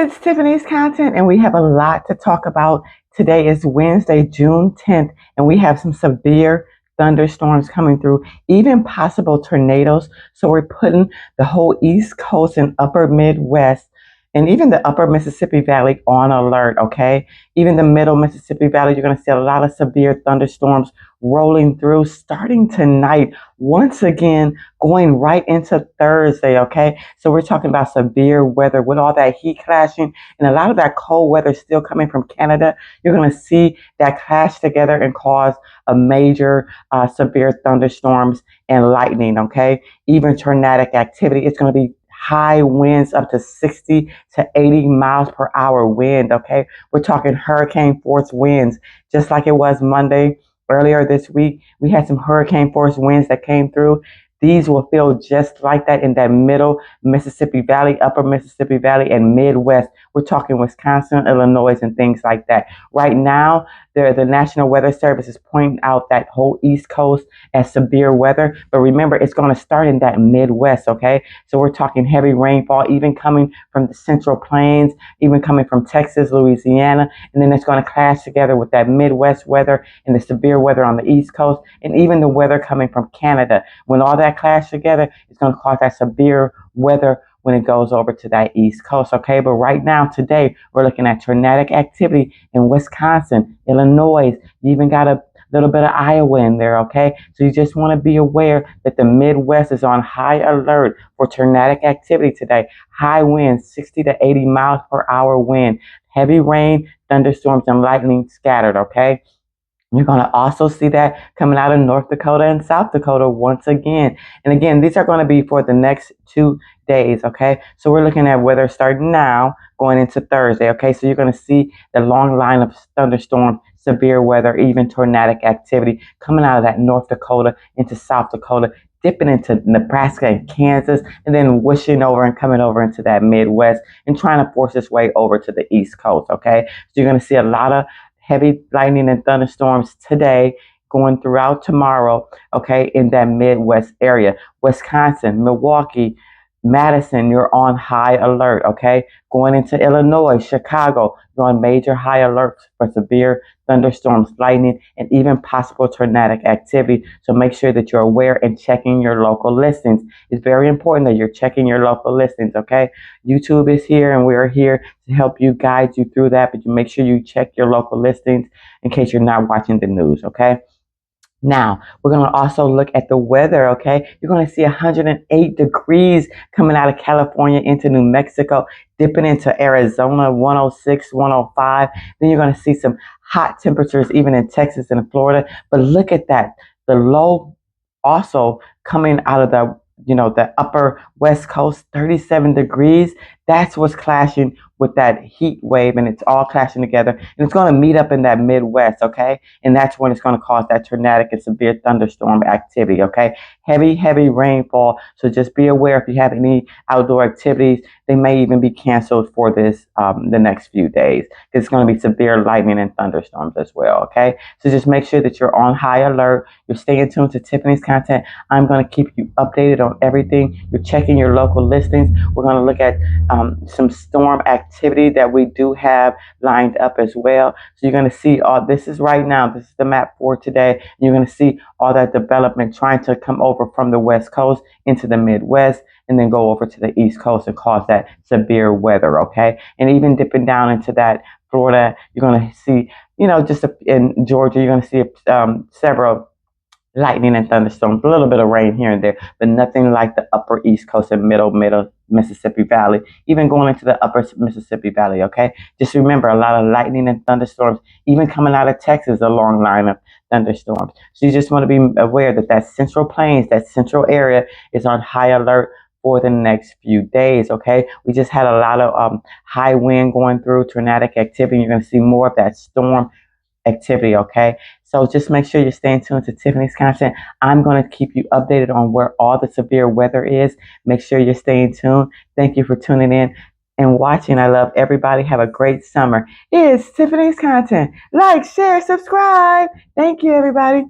It's Tiffany's content, and we have a lot to talk about. Today is Wednesday, June 10th, and we have some severe thunderstorms coming through, even possible tornadoes. So we're putting the whole East Coast and upper Midwest and even the upper Mississippi Valley on alert, okay? Even the middle Mississippi Valley, you're going to see a lot of severe thunderstorms rolling through starting tonight, once again, going right into Thursday, okay? So we're talking about severe weather with all that heat clashing and a lot of that cold weather still coming from Canada. You're going to see that clash together and cause a major severe thunderstorms and lightning, okay? Even tornadic activity. It's going to be high winds up to 60 to 80 miles per hour wind, okay? We're talking hurricane force winds, just like it was Monday. Earlier this week, we had some hurricane force winds that came through. These will feel just like that in that middle Mississippi Valley, upper Mississippi Valley, and Midwest. We're talking Wisconsin, Illinois, and things like that. Right now, the National Weather Service is pointing out that whole East Coast as severe weather. But remember, it's going to start in that Midwest, okay? So we're talking heavy rainfall, even coming from the Central Plains, even coming from Texas, Louisiana. And then it's going to clash together with that Midwest weather and the severe weather on the East Coast, and even the weather coming from Canada. When all that clash together, it's going to cause that severe weather when it goes over to that East Coast, okay? But right now, today, we're looking at tornadic activity in Wisconsin, Illinois. You even got a little bit of Iowa in there, okay? So you just want to be aware that the Midwest is on high alert for tornadic activity today. High winds, 60 to 80 miles per hour wind. Heavy rain, thunderstorms, and lightning scattered, okay? You're going to also see that coming out of North Dakota and South Dakota once again. And again, these are going to be for the next 2 days, okay? So we're looking at weather starting now, going into Thursday, okay? So you're going to see the long line of thunderstorms, severe weather, even tornadic activity coming out of that North Dakota into South Dakota, dipping into Nebraska and Kansas, and then whooshing over and coming over into that Midwest and trying to force its way over to the East Coast, okay? So you're going to see a lot of heavy lightning and thunderstorms today, going throughout tomorrow, okay, in that Midwest area. Wisconsin, Milwaukee, Madison, you're on high alert, okay? Going into Illinois, Chicago, you're on major high alerts for severe thunderstorms, lightning, and even possible tornadic activity. So make sure that you're aware and checking your local listings. It's very important that you're checking your local listings, okay? YouTube is here and we're here to help you, guide you through that, but you make sure you check your local listings in case you're not watching the news, okay? Now, we're going to also look at the weather, okay? You're going to see 108 degrees coming out of California into New Mexico, dipping into Arizona, 106, 105. Then you're going to see some hot temperatures even in Texas and Florida. But look at that. The low also coming out of the upper West Coast, 37 degrees. That's what's clashing with that heat wave, and it's all clashing together, and it's going to meet up in that Midwest, okay? And that's when it's going to cause that tornadic and severe thunderstorm activity, okay? Heavy rainfall. So just be aware if you have any outdoor activities, they may even be canceled for this the next few days. It's going to be severe lightning and thunderstorms as well, okay? So just make sure that you're on high alert. You're staying tuned to Tiffany's content. I'm going to keep you updated on everything. You're checking your local listings. We're going to look at some storm activity that we do have lined up as well. So you're going to see all this is right now. This is the map for today. You're going to see all that development trying to come over from the West Coast into the Midwest and then go over to the East Coast and cause that severe weather, okay? And even dipping down into that Florida, you're going to see, just in Georgia, you're going to see several lightning and thunderstorms, a little bit of rain here and there, but nothing like the upper East Coast and middle Mississippi Valley, even going into the upper Mississippi Valley, okay? Just remember, a lot of lightning and thunderstorms, even coming out of Texas, a long line of thunderstorms. So you just want to be aware that that Central Plains, that central area is on high alert for the next few days, okay? We just had a lot of high wind going through, tornadic activity. You're going to see more of that storm activity, okay? So just make sure you're staying tuned to Tiffany's content. I'm going to keep you updated on where all the severe weather is. Make sure you're staying tuned. Thank you for tuning in and watching. I love everybody. Have a great summer. It's Tiffany's content. Like, share, subscribe. Thank you, everybody.